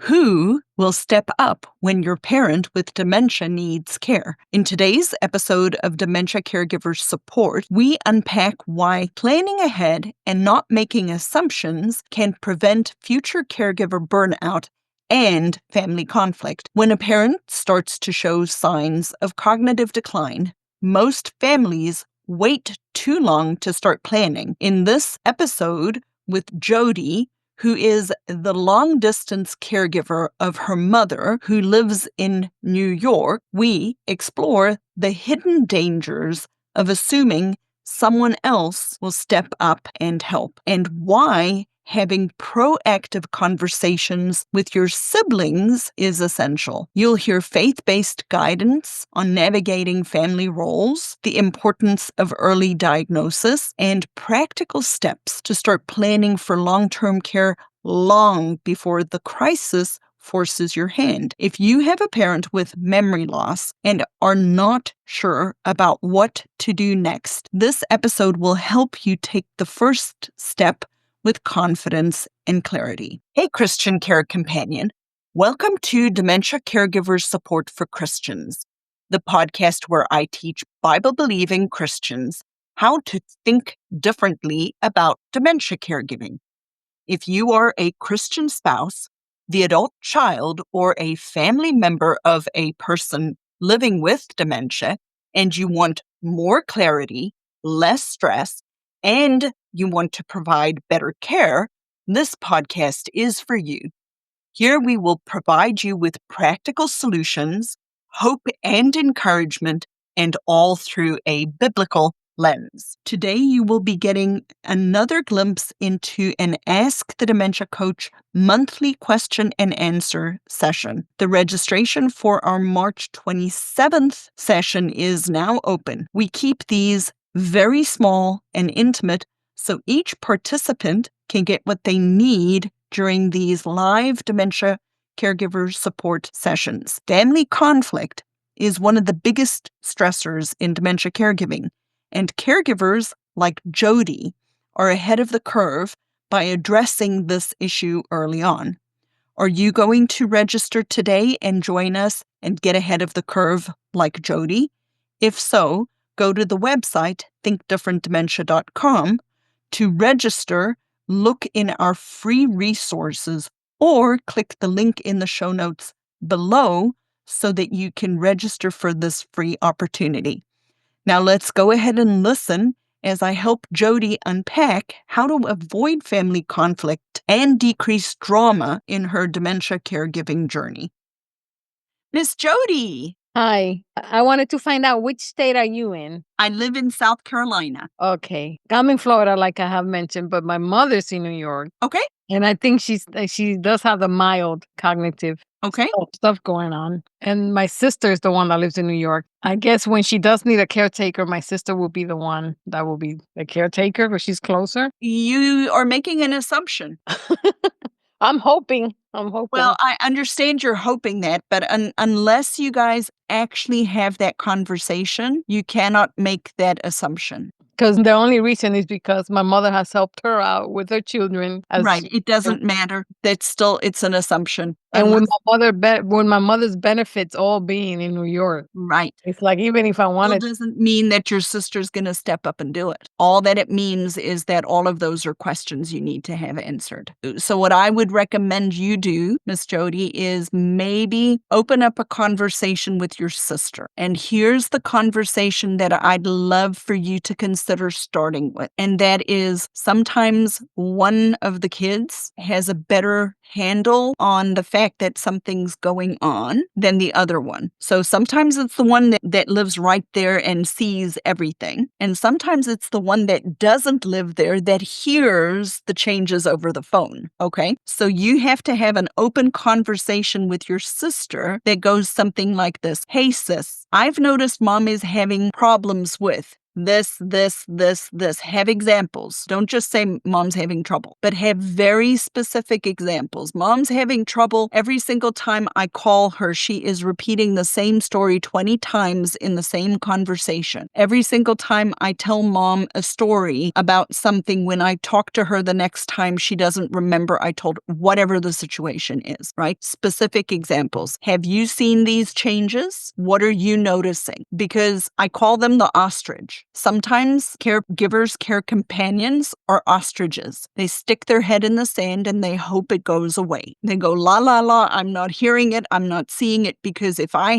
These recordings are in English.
Who will step up when your parent with dementia needs care? In today's episode of Dementia Caregiver Support, we unpack why planning ahead and not making assumptions can prevent future caregiver burnout and family conflict. When a parent starts to show signs of cognitive decline, most families wait too long to start planning. In this episode with Jodi, who is the long-distance caregiver of her mother who lives in New York, we explore the hidden dangers of assuming someone else will step up and help, and why having proactive conversations with your siblings is essential. You'll hear faith-based guidance on navigating family roles, the importance of early diagnosis, and practical steps to start planning for long-term care long before the crisis forces your hand. If you have a parent with memory loss and are not sure about what to do next, this episode will help you take the first step with confidence and clarity. Hey, Christian Care Companion. Welcome to Dementia Caregiver Support for Christians, the podcast where I teach Bible-believing Christians how to think differently about dementia caregiving. If you are a Christian spouse, the adult child, or a family member of a person living with dementia, and you want more clarity, less stress, and you want to provide better care, this podcast is for you. Here we will provide you with practical solutions, hope and encouragement, and all through a biblical lens. Today you will be getting another glimpse into an Ask the Dementia Coach monthly question and answer session. The registration for our March 27th session is now open. We keep these very small and intimate so each participant can get what they need during these live dementia caregiver support sessions. Family conflict is one of the biggest stressors in dementia caregiving, and caregivers like Jodi are ahead of the curve by addressing this issue early on. Are you going to register today and join us and get ahead of the curve like Jodi? If so, go to the website thinkdifferentdementia.com to register, look in our free resources, or click the link in the show notes below so that you can register for this free opportunity. Now let's go ahead and listen as I help Jodi unpack how to avoid family conflict and decrease drama in her dementia caregiving journey. Miss Jodi. Hi. I wanted to find out, which state are you in? I live in South Carolina. Okay. I'm in Florida, like I have mentioned, but my mother's in New York. Okay. And I think she does have the mild cognitive stuff going on. And my sister is the one that lives in New York. I guess when she does need a caretaker, my sister will be the one that will be the caretaker because she's closer. You are making an assumption. I'm hoping. Well, I understand you're hoping that, but unless you guys actually have that conversation, you cannot make that assumption. Because the only reason is because my mother has helped her out with her children. Right. It doesn't matter. It's an assumption. And with my mother's benefits all being in New York. Right. It's like, even if I wanted. It doesn't mean that your sister's going to step up and do it. All that it means is that all of those are questions you need to have answered. So what I would recommend you do, Miss Jodi, is maybe open up a conversation with your sister. And here's the conversation that I'd love for you to consider starting with. And that is, sometimes one of the kids has a better handle on the fact that something's going on than the other one. So sometimes it's the one that lives right there and sees everything. And sometimes it's the one that doesn't live there that hears the changes over the phone. Okay? So you have to have an open conversation with your sister that goes something like this. Hey, sis, I've noticed mom is having problems with this. Have examples. Don't just say mom's having trouble, but have very specific examples. Mom's having trouble every single time I call her. She is repeating the same story 20 times in the same conversation. Every single time I tell mom a story about something, when I talk to her the next time, she doesn't remember I told her, whatever the situation is, right? Specific examples. Have you seen these changes? What are you noticing? Because I call them the ostrich. Sometimes caregivers, care companions are ostriches. They stick their head in the sand and they hope it goes away. They go, la, la, la, I'm not hearing it. I'm not seeing it, because if I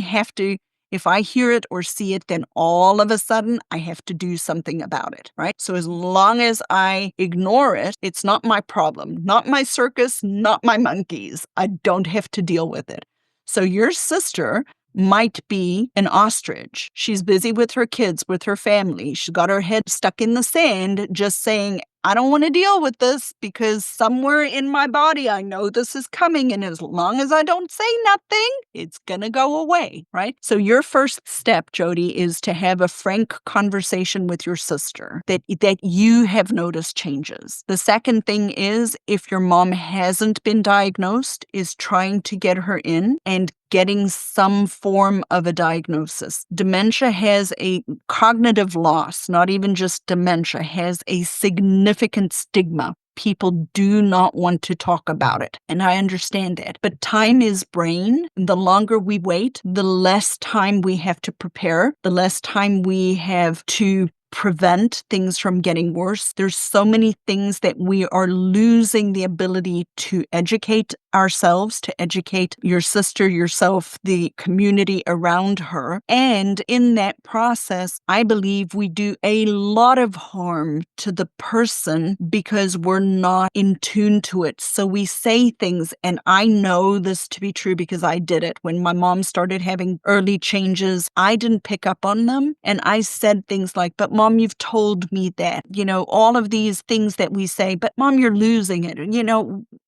hear it or see it, then all of a sudden I have to do something about it, right? So as long as I ignore it, it's not my problem, not my circus, not my monkeys. I don't have to deal with it. So your sister might be an ostrich. She's busy with her kids, with her family. She's got her head stuck in the sand, just saying, I don't want to deal with this because somewhere in my body, I know this is coming. And as long as I don't say nothing, it's going to go away, right? So your first step, Jodi, is to have a frank conversation with your sister that you have noticed changes. The second thing is, if your mom hasn't been diagnosed, is trying to get her in and getting some form of a diagnosis. Dementia has a cognitive loss, not even just dementia, has a significant stigma. People do not want to talk about it, and I understand that. But time is brain. The longer we wait, the less time we have to prepare, the less time we have to prevent things from getting worse. There's so many things that we are losing the ability to educate ourselves, to educate your sister, yourself, the community around her. And in that process, I believe we do a lot of harm to the person because we're not in tune to it. So we say things, and I know this to be true because I did it. When my mom started having early changes, I didn't pick up on them. And I said things like, but Mom, you've told me that, all of these things that we say, but Mom, you're losing it.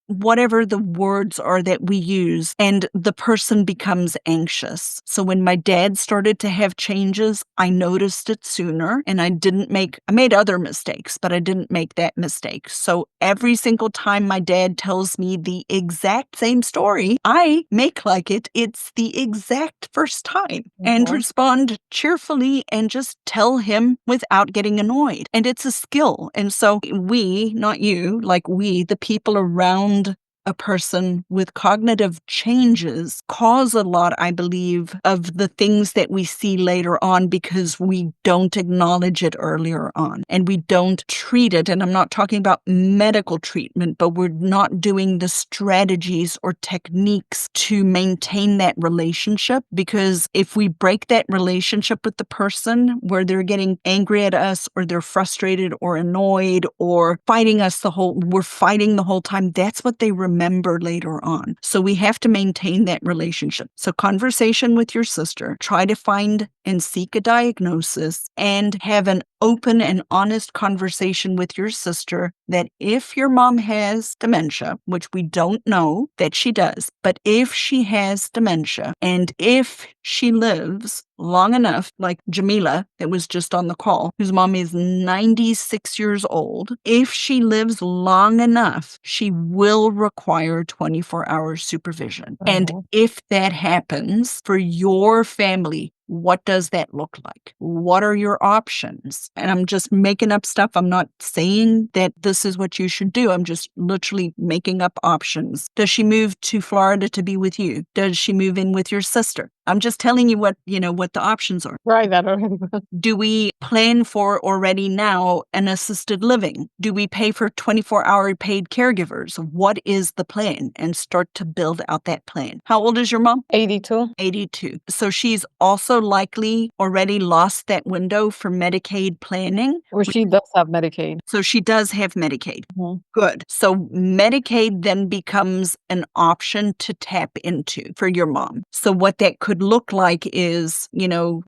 Whatever the words are that we use, and the person becomes anxious. So when my dad started to have changes, I noticed it sooner, and I made other mistakes, but I didn't make that mistake. So every single time my dad tells me the exact same story, I make like it's the exact first time and respond cheerfully and just tell him without getting annoyed. And it's a skill. And so we, not you, like we, the people around a person with cognitive changes cause a lot, I believe, of the things that we see later on because we don't acknowledge it earlier on and we don't treat it. And I'm not talking about medical treatment, but we're not doing the strategies or techniques to maintain that relationship, because if we break that relationship with the person where they're getting angry at us or they're frustrated or annoyed or fighting us we're fighting the whole time, that's what they remember later on. So we have to maintain that relationship. So conversation with your sister, try to find and seek a diagnosis, and have an open and honest conversation with your sister that if your mom has dementia, which we don't know that she does, but if she has dementia and if she lives long enough, like Jamila that was just on the call, whose mom is 96 years old, if she lives long enough, she will require 24-hour supervision. And if that happens for your family, what does that look like? What are your options? And I'm just making up stuff. I'm not saying that this is what you should do. I'm just literally making up options. Does she move to Florida to be with you? Does she move in with your sister? I'm just telling you what the options are. Right, that already. Do we plan for already now an assisted living? Do we pay for 24-hour paid caregivers? What is the plan? And start to build out that plan. How old is your mom? 82. 82. So she's also likely already lost that window for Medicaid planning. Well, she does have Medicaid. So she does have Medicaid. Good. So Medicaid then becomes an option to tap into for your mom. So what that could look like is,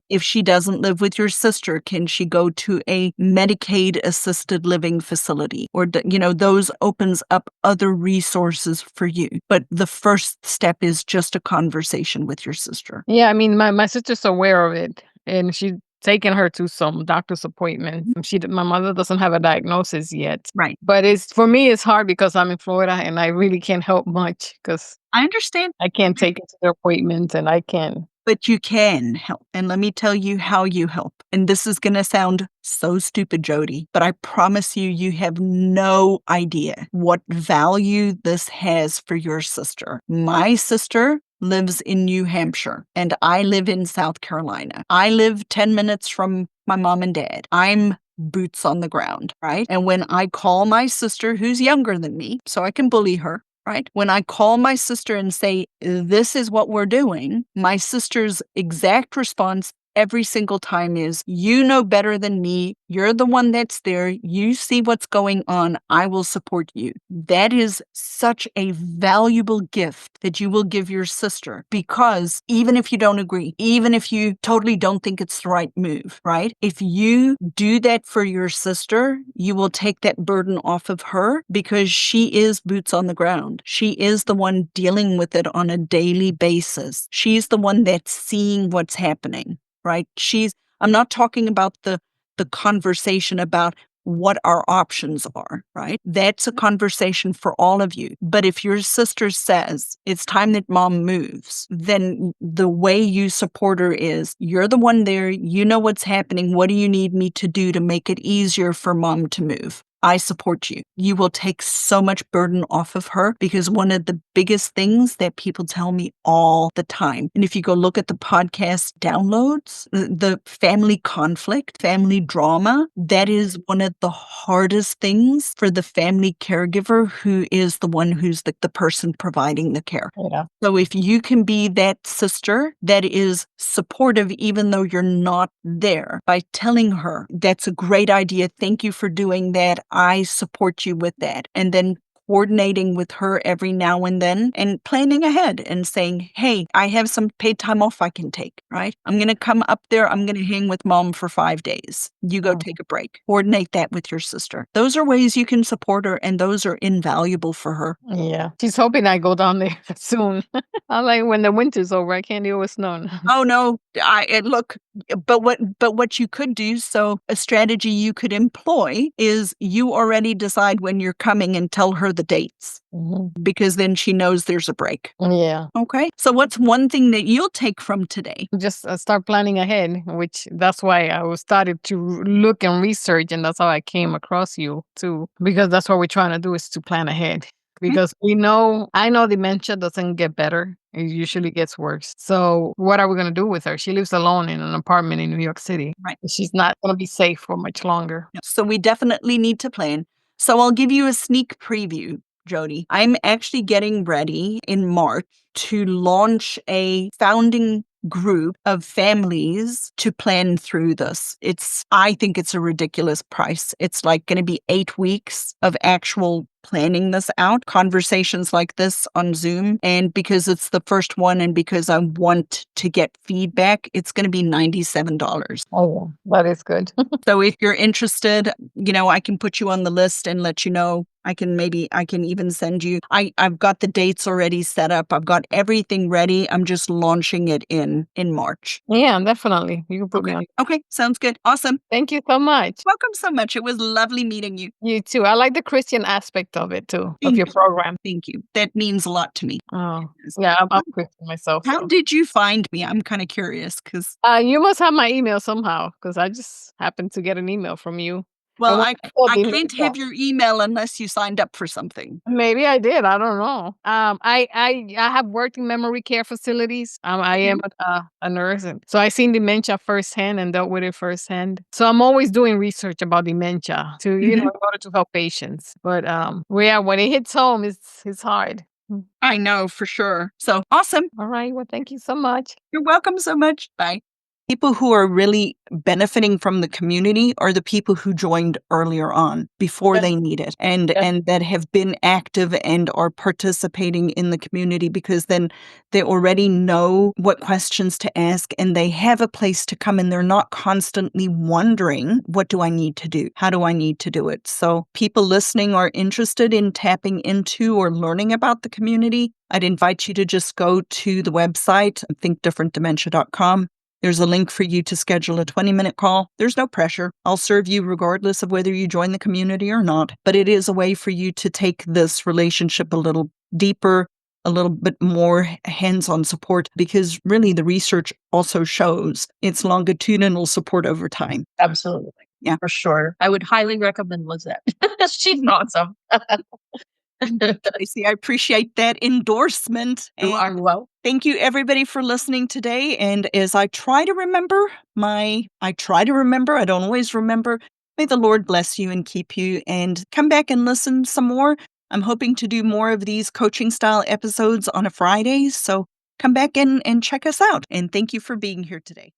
if she doesn't live with your sister, can she go to a Medicaid assisted living facility? Or, those opens up other resources for you. But the first step is just a conversation with your sister. Yeah, I mean, my sister's aware of it, and she taken her to some doctor's appointments. My mother doesn't have a diagnosis yet. Right. But for me, it's hard because I'm in Florida and I really can't help much because I understand. I can't take her to their appointments and I can. But you can help. And let me tell you how you help. And this is going to sound so stupid, Jodi, but I promise you, you have no idea what value this has for your sister. My sister lives in New Hampshire and I live in South Carolina. I live 10 minutes from my mom and dad. I'm boots on the ground, right? And when I call my sister, who's younger than me, so I can bully her, right? When I call my sister and say, this is what we're doing, my sister's exact response every single time is, you know better than me. You're the one that's there. You see what's going on. I will support you. That is such a valuable gift that you will give your sister, because even if you don't agree, even if you totally don't think it's the right move, right? If you do that for your sister, you will take that burden off of her because she is boots on the ground. She is the one dealing with it on a daily basis. She's the one that's seeing what's happening. Right? I'm not talking about the conversation about what our options are, right? That's a conversation for all of you. But if your sister says it's time that mom moves, then the way you support her is, you're the one there, you know what's happening. What do you need me to do to make it easier for mom to move? I support you. You will take so much burden off of her, because one of the biggest things that people tell me all the time, and if you go look at the podcast downloads, the family conflict, family drama, that is one of the hardest things for the family caregiver, who is the one who's the person providing the care. Yeah. So if you can be that sister that is supportive, even though you're not there, by telling her, that's a great idea. Thank you for doing that. I support you with that. And then coordinating with her every now and then and planning ahead and saying, hey, I have some paid time off I can take, right? I'm going to come up there. I'm going to hang with mom for 5 days. You go take a break. Coordinate that with your sister. Those are ways you can support her, and those are invaluable for her. Yeah. She's hoping I go down there soon. I'm like, when the winter's over, I can't deal with snow. Oh, no. Look, but what you could do, so a strategy you could employ is you already decide when you're coming and tell her the dates, because then she knows there's a break. Yeah. Okay. So what's one thing that you'll take from today? Just start planning ahead, which that's why I started to look and research, and that's how I came across you too, because that's what we're trying to do, is to plan ahead. Because I know dementia doesn't get better. It usually gets worse. So what are we going to do with her? She lives alone in an apartment in New York City. Right. She's not going to be safe for much longer. So we definitely need to plan. So I'll give you a sneak preview, Jodi. I'm actually getting ready in March to launch a founding group of families to plan through this. I think it's a ridiculous price. It's like going to be 8 weeks of actual planning this out, conversations like this on Zoom. And because it's the first one and because I want to get feedback, it's going to be $97. Oh, that is good. So if you're interested, I can put you on the list and let you know. I can even send you. I've got the dates already set up. I've got everything ready. I'm just launching it in March. Yeah, definitely. You can put me on. Okay, sounds good. Awesome. Thank you so much. Welcome so much. It was lovely meeting you. You too. I like the Christian aspect of it too, of your program. Thank you. That means a lot to me. Oh, yeah, I'm Christian myself. How So. did you find me? I'm kind of curious because. You must have my email somehow, because I just happened to get an email from you. Well, I can't have your email unless you signed up for something. Maybe I did. I don't know. I have worked in memory care facilities. I am a nurse, and so I seen dementia firsthand and dealt with it firsthand. So I'm always doing research about dementia to in order to help patients. But when it hits home, it's hard. I know for sure. So awesome. All right. Well, thank you so much. You're welcome so much. Bye. People who are really benefiting from the community are the people who joined earlier on before they need it and that have been active and are participating in the community, because then they already know what questions to ask and they have a place to come, and they're not constantly wondering, what do I need to do? How do I need to do it? So people listening are interested in tapping into or learning about the community. I'd invite you to just go to the website, thinkdifferentdementia.com. There's a link for you to schedule a 20-minute call. There's no pressure. I'll serve you regardless of whether you join the community or not. But it is a way for you to take this relationship a little deeper, a little bit more hands-on support, because really the research also shows it's longitudinal support over time. Absolutely. Yeah. For sure. I would highly recommend Lizette. She's awesome. Tracy, I appreciate that endorsement. You are welcome. Thank you, everybody, for listening today. And as I try to remember, I don't always remember. May the Lord bless you and keep you, and come back and listen some more. I'm hoping to do more of these coaching style episodes on a Friday. So come back and check us out. And thank you for being here today.